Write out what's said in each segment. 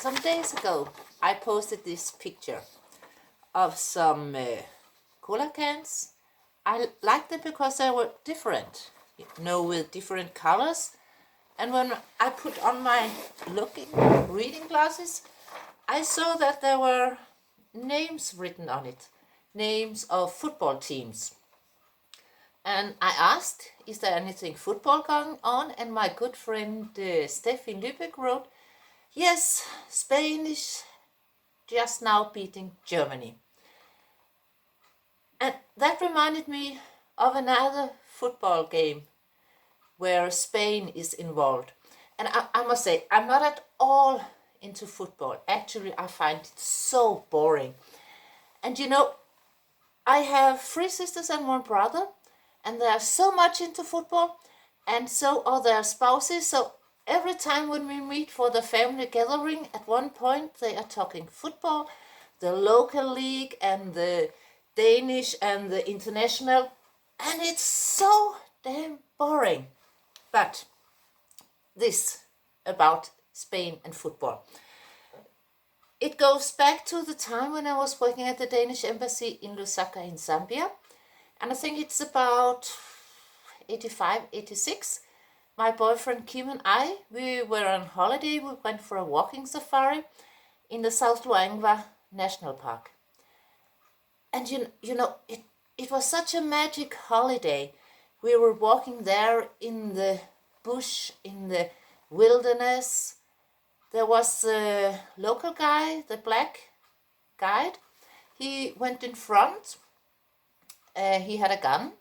Some days ago, I posted this picture of some cola cans. I liked them because they were different, with different colors. And when I put on my reading glasses, I saw that there were names written on it, names of football teams. And I asked, is there anything football going on? And my good friend Steffi Lübeck wrote, yes, Spain is just now beating Germany. And that reminded me of another football game where Spain is involved. And I must say, I'm not at all into football. Actually, I find it so boring. And I have 3 sisters and 1 brother, and they are so much into football, and so are their spouses. So every time when we meet for the family gathering, at one point they are talking football, the local league and the Danish and the international, and it's so damn boring. But this about Spain and football. It goes back to the time when I was working at the Danish embassy in Lusaka in Zambia. And I think it's about 85, 86. My boyfriend Kim and I, we were on holiday. We went for a walking safari in the South Luangwa National Park. And it was such a magic holiday. We were walking there in the bush, in the wilderness. There was the local guy, the black guide. He went in front. He had a gun.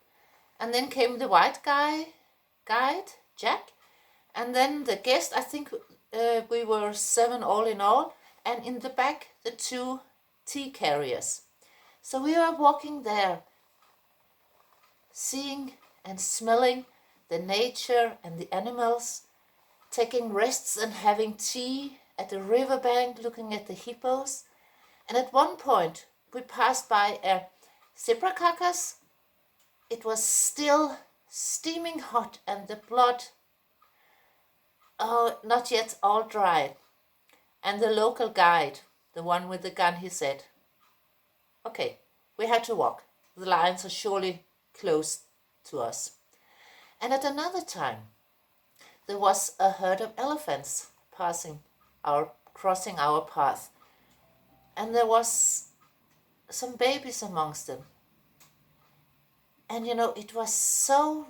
And then came the white guide, Jack. And then the guest, I think we were 7 all in all. And in the back, the 2 tea carriers. So we were walking there, seeing and smelling the nature and the animals, taking rests and having tea at the riverbank, looking at the hippos. And at one point, we passed by a zebra carcass. It was still steaming hot, and the blood, not yet all dried. And the local guide, the one with the gun, he said, okay, we had to walk. The lions are surely close to us. And at another time, there was a herd of elephants crossing our path. And there was some babies amongst them. And it was so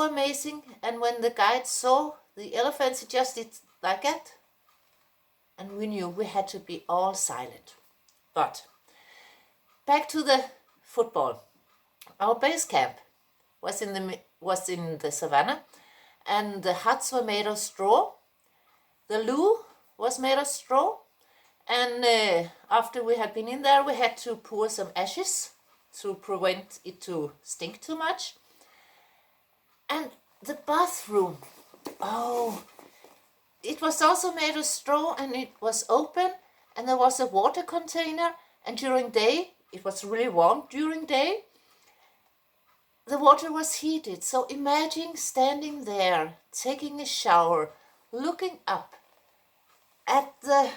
amazing. And when the guide saw the elephants, he just did like that. And we knew we had to be all silent. But back to the football. Our base camp was in the savannah, and the huts were made of straw. The loo was made of straw, and after we had been in there, we had to pour some ashes to prevent it to stink too much. And the bathroom, it was also made of straw, and it was open, and there was a water container, and during day, it was really warm during day, the water was heated. So imagine standing there, taking a shower, looking up at the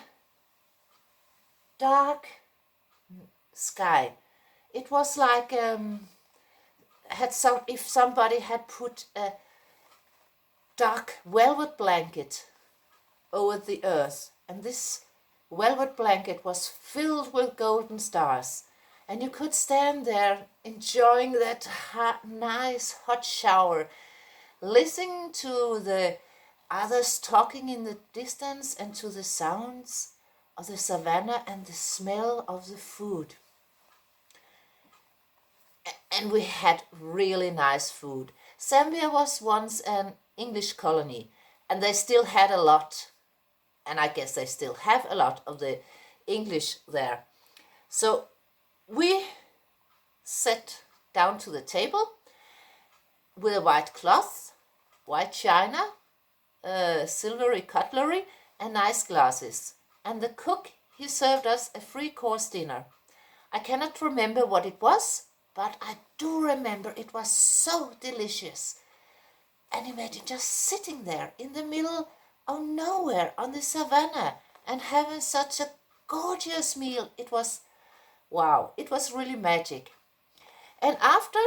dark sky. It was like if somebody had put a dark velvet blanket over the earth, and this velvet blanket was filled with golden stars, and you could stand there enjoying that nice hot shower, listening to the others talking in the distance and to the sounds of the savannah and the smell of the food. And we had really nice food. Zambia was once an English colony, and they still had a lot, and I guess they still have a lot of the English there. So we sat down to the table with a white cloth, white china, silvery cutlery, and nice glasses. And the cook, he served us a 3-course dinner. I cannot remember what it was, but I do remember it was so delicious. And imagine just sitting there in the middle out nowhere on the savannah and having such a gorgeous meal. It was, wow, it was really magic. And after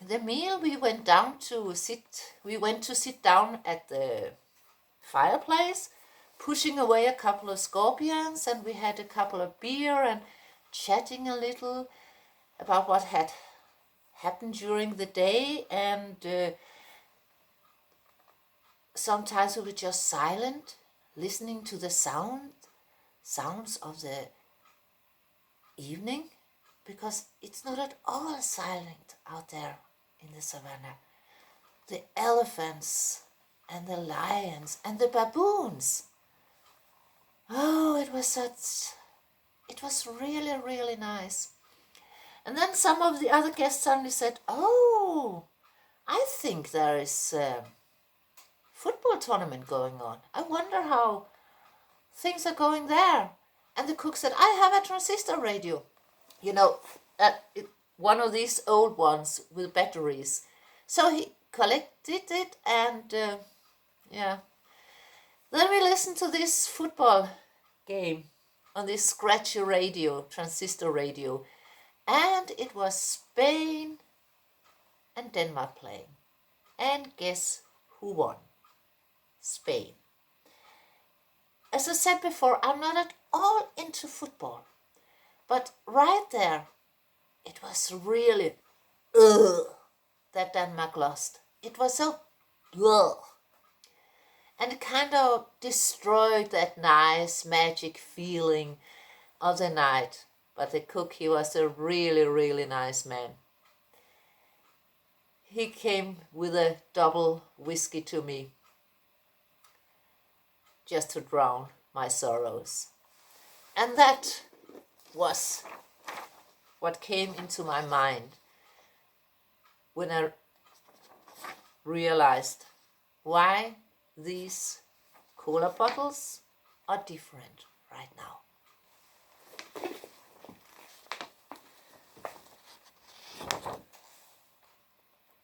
the meal, we went to sit down at the fireplace, pushing away a couple of scorpions, and we had a couple of beer and chatting a little about what had happened during the day. And sometimes we were just silent, listening to the sounds of the evening, because it's not at all silent out there in the savannah. The elephants and the lions and the baboons. Oh, it was really, really nice. And then some of the other guests suddenly said, oh, I think there is a football tournament going on. I wonder how things are going there. And the cook said, I have a transistor radio. You know, one of these old ones with batteries. So he collected it, and yeah. Then we listened to this football game on this scratchy radio, transistor radio. And it was Spain and Denmark playing. And guess who won? Spain. As I said before, I'm not at all into football. But right there, it was really that Denmark lost. It was so and it kind of destroyed that nice magic feeling of the night. But the cook, he was a really, really nice man. He came with a double whiskey to me, just to drown my sorrows. And that was what came into my mind when I realized why these cola bottles are different right now.